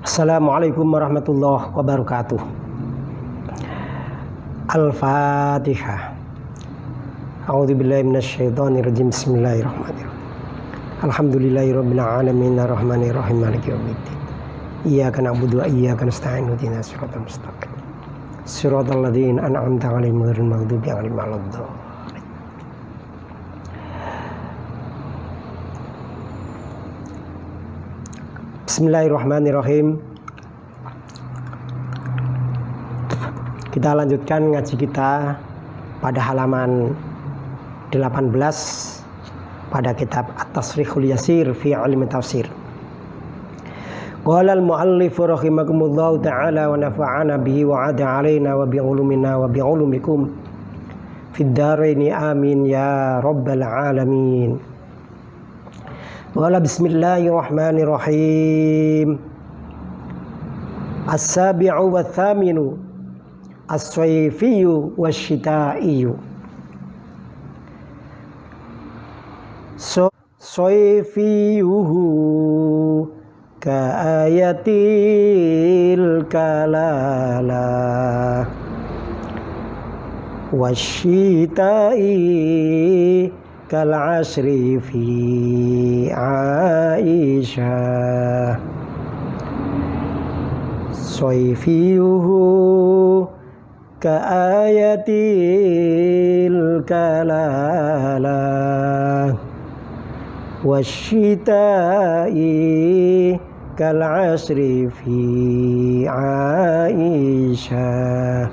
Assalamualaikum warahmatullahi wabarakatuh. Al-Fatihah. A'udzubillahi minasyaitonirrajim. Bismillahirrahmanirrahim. Alhamdulillahirabbil alamin arrahmanir rahim maliki yaumiddin. Iyyaka na'budu wa iyyaka nasta'in ihdinas siratal mustaqim. Siratal ladzina an'amta 'alaihim ghairil maghdubi 'alaihim waladdallin. Bismillahirrahmanirrahim. Kita lanjutkan ngaji kita pada halaman 18 pada kitab At-Tasrikhul Yasir fi Ilmi Tafsir. Qala al-muallif rahimakumullahu ta'ala wa nafa'ana bihi wa 'ada 'alaina wa bi 'ulumina wa bi 'ulumikum fid dharaini amin ya rabbal alamin. Wala bismillahirrahmanirrahim. As-sabi'u wa thaminu as-sayfiyu wa syita'iyu. Sayfiyuhu ka'ayatil kalalah wa syita'i kal asri fi Aisyah. Sayfiyuhu ka'ayatil kalalah wasyita'i kal asri fi Aisyah.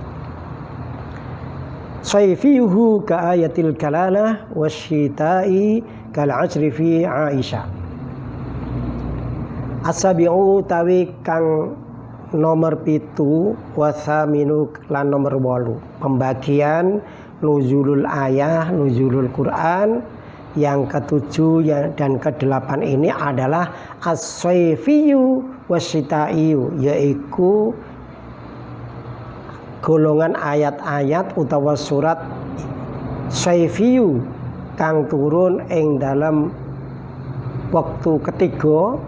Sayfiyuhu ka'ayatil kalalah wasyita'i kal asri fi Aisyah. As-sabi'u tawi kang nomor 7 wa thaminu lan nomor 8. Pembagian nuzulul ayah, nuzulul Quran yang ke-7 dan ke-8 ini adalah as-sayfiyu wasyita'iyu, yaitu golongan ayat-ayat utawa surat sayfiyu kang turun ing dalam waktu ketiga,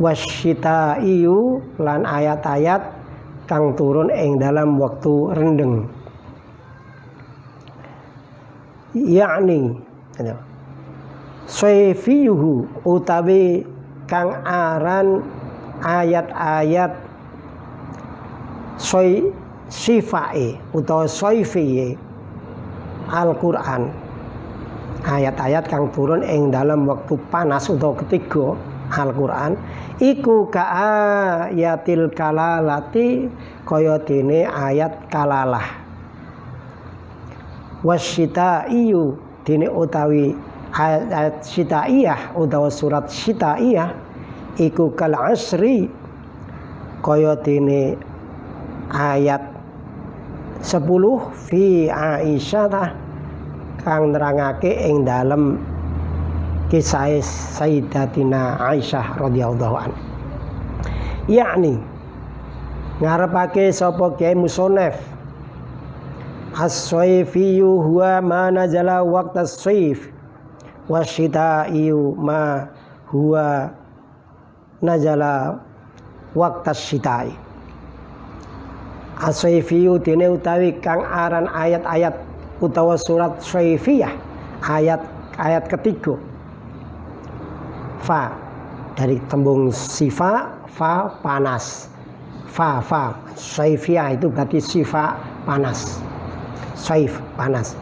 wasyita'iyu lan ayat-ayat kang turun ing dalam waktu rendeng. Yakni sayfiyuhu utawi kang aran ayat-ayat sifai utawa sayfi Al-Quran, ayat-ayat kang turun ing dalam waktu panas utawa ketiga Al-Quran iku ka'ayatil kalalati, kaya dene ayat kalalah. Wasyita'iyu dene utawi ayat syita'iyah utawa surat syita'iyah iku kal asri, kaya dene ayat 10 fi Aisyah kang nerangake ing dalem kisah Sayyidatina Aisyah radhiyallahu anha. Yakni ngarepake sapa Kyai Musonef, as-sayfiyu huwa ma nazala waqta as-sayf wasyita'iyu ma huwa nazala waqta asy-syita'i. As-sayfiyu dene utawi kang aran ayat-ayat utawa surat sayfiyah, ayat ketiga. Fa dari tembung sifa, fa panas. Fa sayfiyah itu berarti sifa panas. Sayf panas.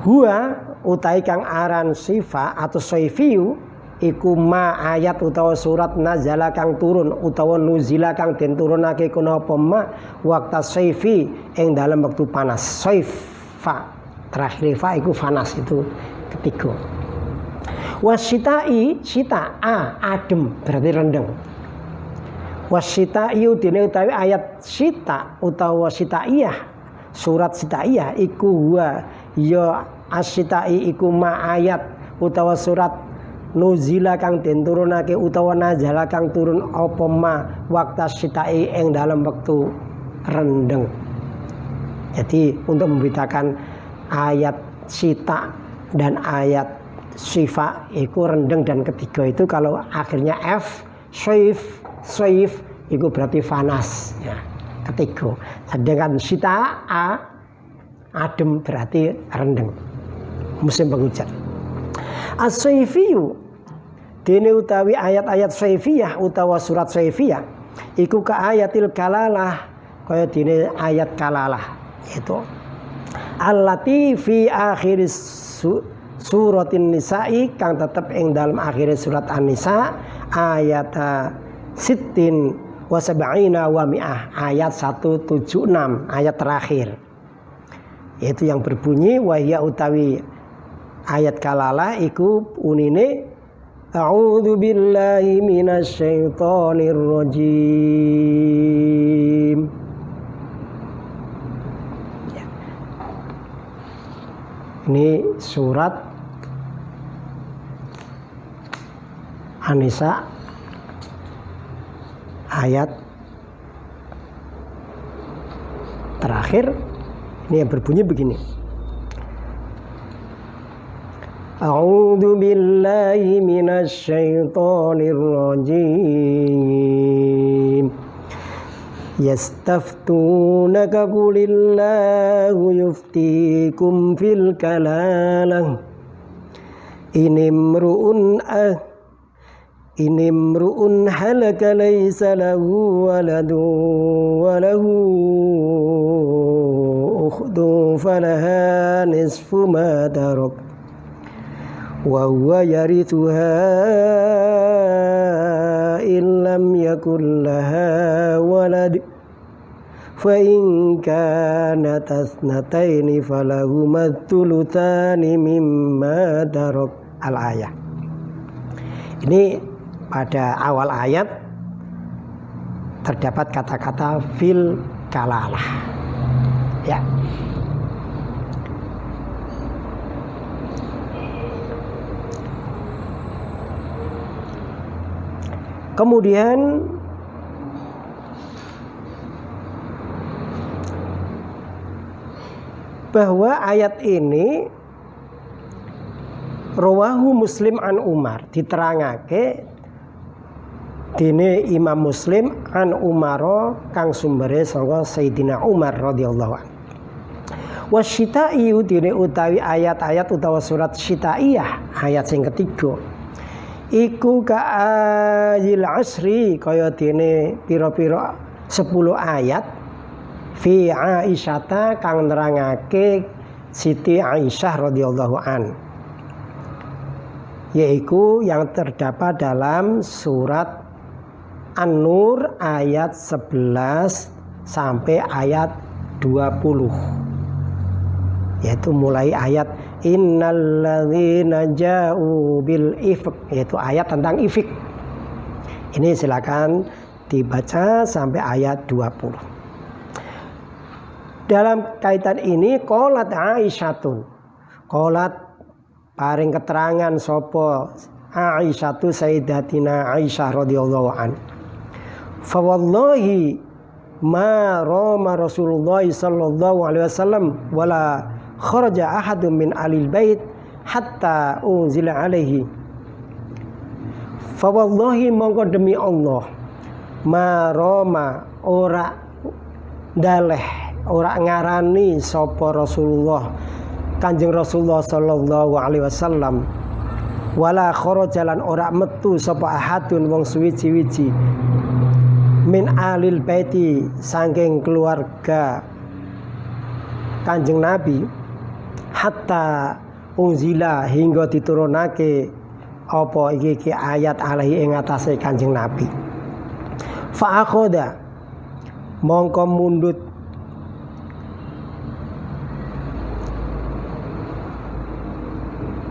Huwa utawi kang aran sifa atau sayfiyu iku ma ayat utawa surat nazala kang turun utawa nuzila kang den turunake kuna apa ma waqta sayfi ing dalam waktu panas. Sayfa terakhir fa iku panas, itu ketiga. Wasyita'i syita adem berarti rendeng. Wasyita'i dene utawi ayat syita utawa syita'iyah, surat syita'iyah iku huwa ya asyita'i iku ma ayat utawa surat nuzila kang den turunake utawa nazala kang turun apa ma waqta syita'i ing dalam waktu rendeng. Jadi untuk membedakan ayat syita dan ayat sifa itu rendeng dan ketiga itu kalau akhirnya F, syif Saif itu berarti panas ya, ketiga. Sedangkan syita adem berarti rendeng, musim penghujan. As-Saifiyyu dene utawi ayat-ayat saifiyah utawa surat saifiyah iku ka ayatil kalalah kaya dene ayat kalalah itu allati fi akhir suratin nisa'i kang tetep ing dalam akhir surat an-nisa ayat sittin wa sab'ina wa mi'ah ayat 176 ayat terakhir yaitu yang berbunyi wa hiya utawi ayat kalalah iku unine a'udzu billahi minasy syaithanir rajim. Ya. Ini surat An-Nisa ayat terakhir. Ini yang berbunyi begini. A'udzu billahi minasy syaithanir rajim. Yastaftunaka qulillahu yuftikum fil kalalah. Inimru'un halaka laysa lahu waladun wa lahu ukhtun falaha nisfu ma tarak wa huwa yarithuha in lam yakul laha walad fa in kanat asnataini falahuma thulutsani mimma tarak al-ayah. Ini pada awal ayat terdapat kata-kata fil kalalah ya. Kemudian bahwa ayat ini rawahu Muslim an Umar diterangake dene Imam Muslim an Umar kang sumbere saka Sayyidina Umar radhiyallahu anhu. Wasyita'i dene utawi ayat-ayat utawa surat Syita'iyah ayat sing ketiga iku ka'ayil asri kaya dene pira-pira 10 ayat fi Aisyata kang nerangake Siti Aisyah radhiyallahu an, yaitu yang terdapat dalam surat An-Nur ayat 11 sampai ayat 20, yaitu mulai ayat innalladzina ja'u bil ifk, yaitu ayat tentang ifk. Ini silakan dibaca sampai ayat 20. Dalam kaitan ini qalat Aisyatun, qalat paring keterangan sapa Aisyatu Sayyidatina Aisyah radhiyallahu an. Fa wallahi ma rama Rasulullah sallallahu alaihi wasallam wala kharaja ahadun min alil bait hatta unzila alaihi. Fa wallahi mongko demi Allah ma rama ora daleh ora ngarani sapa Rasulullah Kanjeng Rasulullah sallallahu alaihi wasallam wala kharajalan ora metu sapa ahadun wong suwiji-wiji min alil baiti saking keluarga Kanjeng Nabi hatta unzila hingga diturunake apa iki ayat alaihi ing atase Kanjeng Nabi. Fa akhoda mongko mundut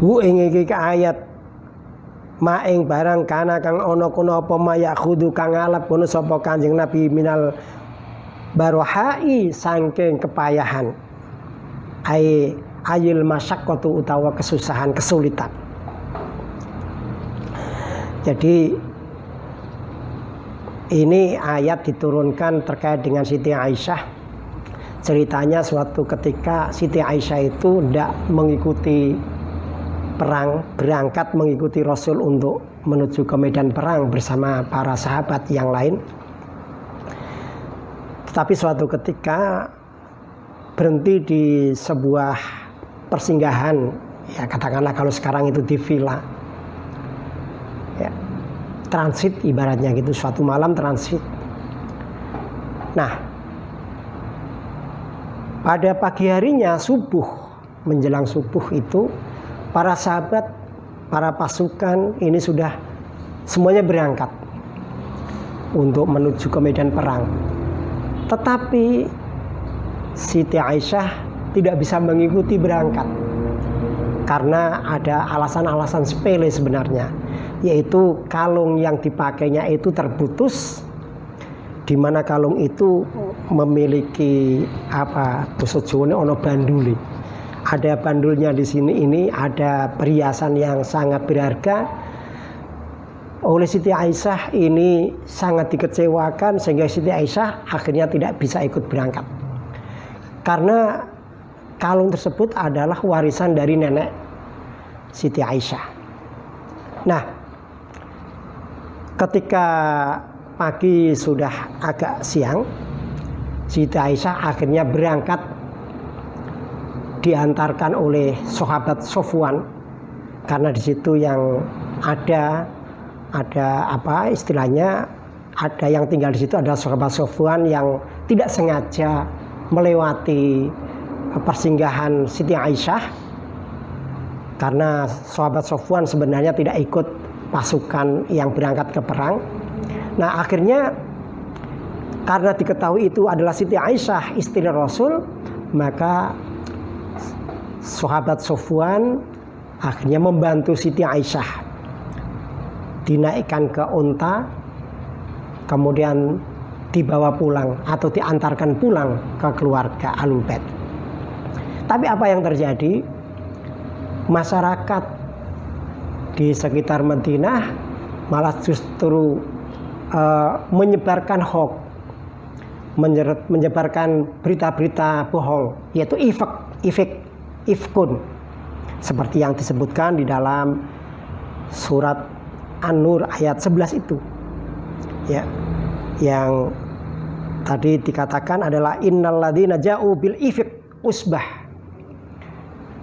hu ing iki ayat ma ing barang kana kang ana kono apa maya khudu kang ngalap kono sapa Kanjeng Nabi minal barohai saking kepayahan ayil masyaqqatu utawa kesusahan kesulitan. Jadi ini ayat diturunkan terkait dengan Siti Aisyah. Ceritanya suatu ketika Siti Aisyah itu tidak mengikuti perang, berangkat mengikuti Rasul untuk menuju ke medan perang bersama para sahabat yang lain. Tetapi suatu ketika berhenti di sebuah persinggahan, ya katakanlah kalau sekarang itu di villa, ya, transit ibaratnya gitu, suatu malam transit. Nah, pada pagi harinya subuh, menjelang subuh itu para sahabat, para pasukan ini sudah semuanya berangkat untuk menuju ke medan perang. Tetapi Siti Aisyah tidak bisa mengikuti berangkat karena ada alasan-alasan sepele sebenarnya, yaitu kalung yang dipakainya itu terputus, di mana kalung itu memiliki basa Jawane ono banduli. Ada bandulnya di sini, ini ada perhiasan yang sangat berharga. Oleh Siti Aisyah ini sangat dikecewakan sehingga Siti Aisyah akhirnya tidak bisa ikut berangkat. Karena kalung tersebut adalah warisan dari nenek Siti Aisyah. Nah, ketika pagi sudah agak siang, Siti Aisyah akhirnya berangkat, diantarkan oleh sahabat Sofwan, karena di situ yang ada istilahnya, ada yang tinggal di situ adalah sahabat Sofwan yang tidak sengaja melewati persinggahan Siti Aisyah, karena sahabat Sofwan sebenarnya tidak ikut pasukan yang berangkat ke perang. Nah, akhirnya karena diketahui itu adalah Siti Aisyah istri Rasul, maka sahabat Sofwan akhirnya membantu Siti Aisyah, dinaikkan ke unta, kemudian dibawa pulang atau diantarkan pulang ke keluarga Ahlul Bait. Tapi apa yang terjadi? Masyarakat di sekitar Madinah malah justru menyebarkan hoax, menyebarkan berita-berita bohong, yaitu ifkun, seperti yang disebutkan di dalam surat An-Nur ayat 11 itu, ya, yang tadi dikatakan adalah innal ladzina ja'u bil ifk usbah.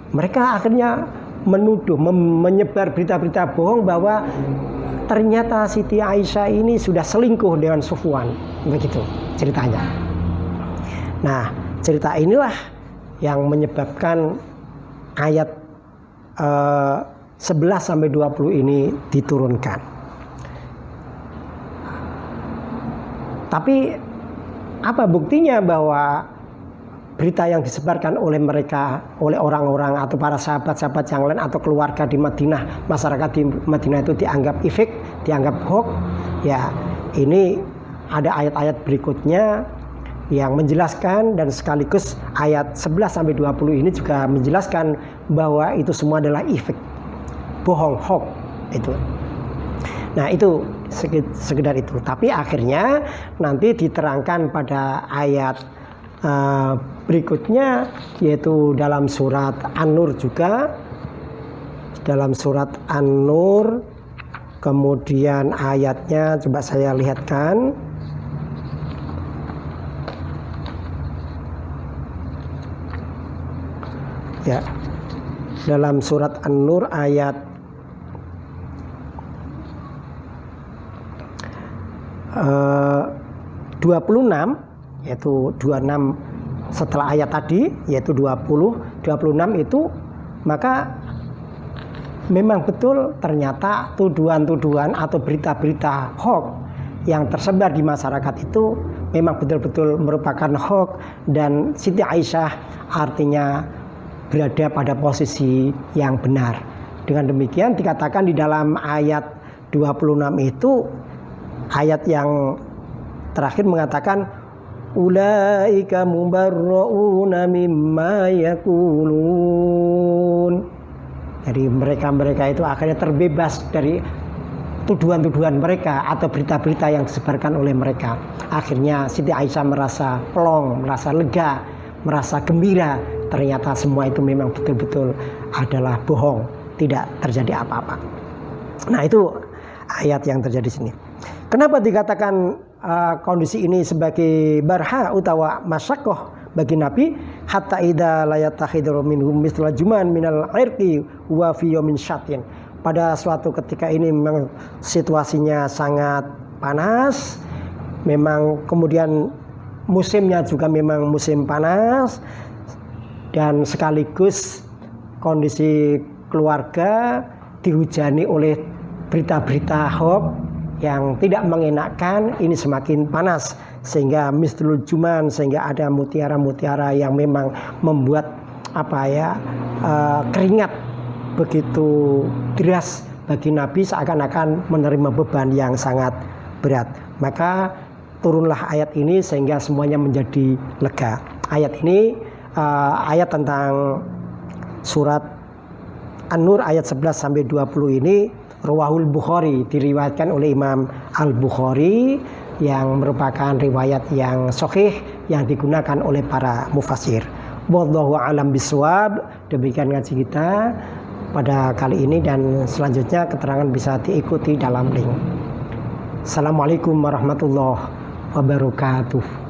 Mereka akhirnya menuduh, menyebar berita-berita bohong bahwa ternyata Siti Aisyah ini sudah selingkuh dengan Sofwan, begitu ceritanya. Nah, cerita inilah yang menyebabkan ayat 11-20 ini diturunkan. Tapi apa buktinya bahwa berita yang disebarkan oleh mereka, oleh orang-orang atau para sahabat-sahabat yang lain atau keluarga di Madinah, masyarakat di Madinah itu dianggap ifk, dianggap hoax? Ya, ini ada ayat-ayat berikutnya yang menjelaskan, dan sekaligus ayat 11-20 ini juga menjelaskan bahwa itu semua adalah ifk, bohong, hoax itu. Nah, itu sekedar itu. Tapi akhirnya nanti diterangkan pada ayat berikutnya, yaitu dalam surat An-Nur juga, dalam surat An-Nur, kemudian ayatnya coba saya lihatkan. Ya, dalam surat An-Nur ayat 26, yaitu 26 setelah ayat tadi, yaitu 26 itu, maka memang betul ternyata tuduhan-tuduhan atau berita-berita hoax yang tersebar di masyarakat itu memang betul-betul merupakan hoax, dan Siti Aisyah artinya berada pada posisi yang benar. Dengan demikian dikatakan di dalam ayat 26 itu, ayat yang terakhir mengatakan ulaika mubarrauna mimma yaqulun. Jadi mereka itu akhirnya terbebas dari tuduhan-tuduhan mereka atau berita-berita yang disebarkan oleh mereka. Akhirnya Siti Aisyah merasa plong, merasa lega, merasa gembira. Ternyata semua itu memang betul-betul adalah bohong, tidak terjadi apa-apa. Nah, itu ayat yang terjadi di sini. Kenapa dikatakan kondisi ini sebagai barha utawa masyakoh bagi Nabi? Hatta idza la yattakhidhu minhum mithla juman minal irqi wa fi yawmin syatin. Pada suatu ketika ini memang situasinya sangat panas, memang kemudian musimnya juga memang musim panas, dan sekaligus kondisi keluarga dihujani oleh berita-berita hoax yang tidak mengenakan, ini semakin panas sehingga mislul juman, sehingga ada mutiara-mutiara yang memang membuat keringat begitu deras bagi Nabi, seakan-akan menerima beban yang sangat berat. Maka turunlah ayat ini sehingga semuanya menjadi lega. Ayat ini ayat tentang surat An-Nur ayat 11 sampai 20 ini Rawahul Bukhari, diriwayatkan oleh Imam Al-Bukhari, yang merupakan riwayat yang sahih yang digunakan oleh para mufassir. Wallahu a'lam bishawab. Demikian ngaji kita pada kali ini, dan selanjutnya keterangan bisa diikuti dalam link. Assalamualaikum warahmatullahi wabarakatuh.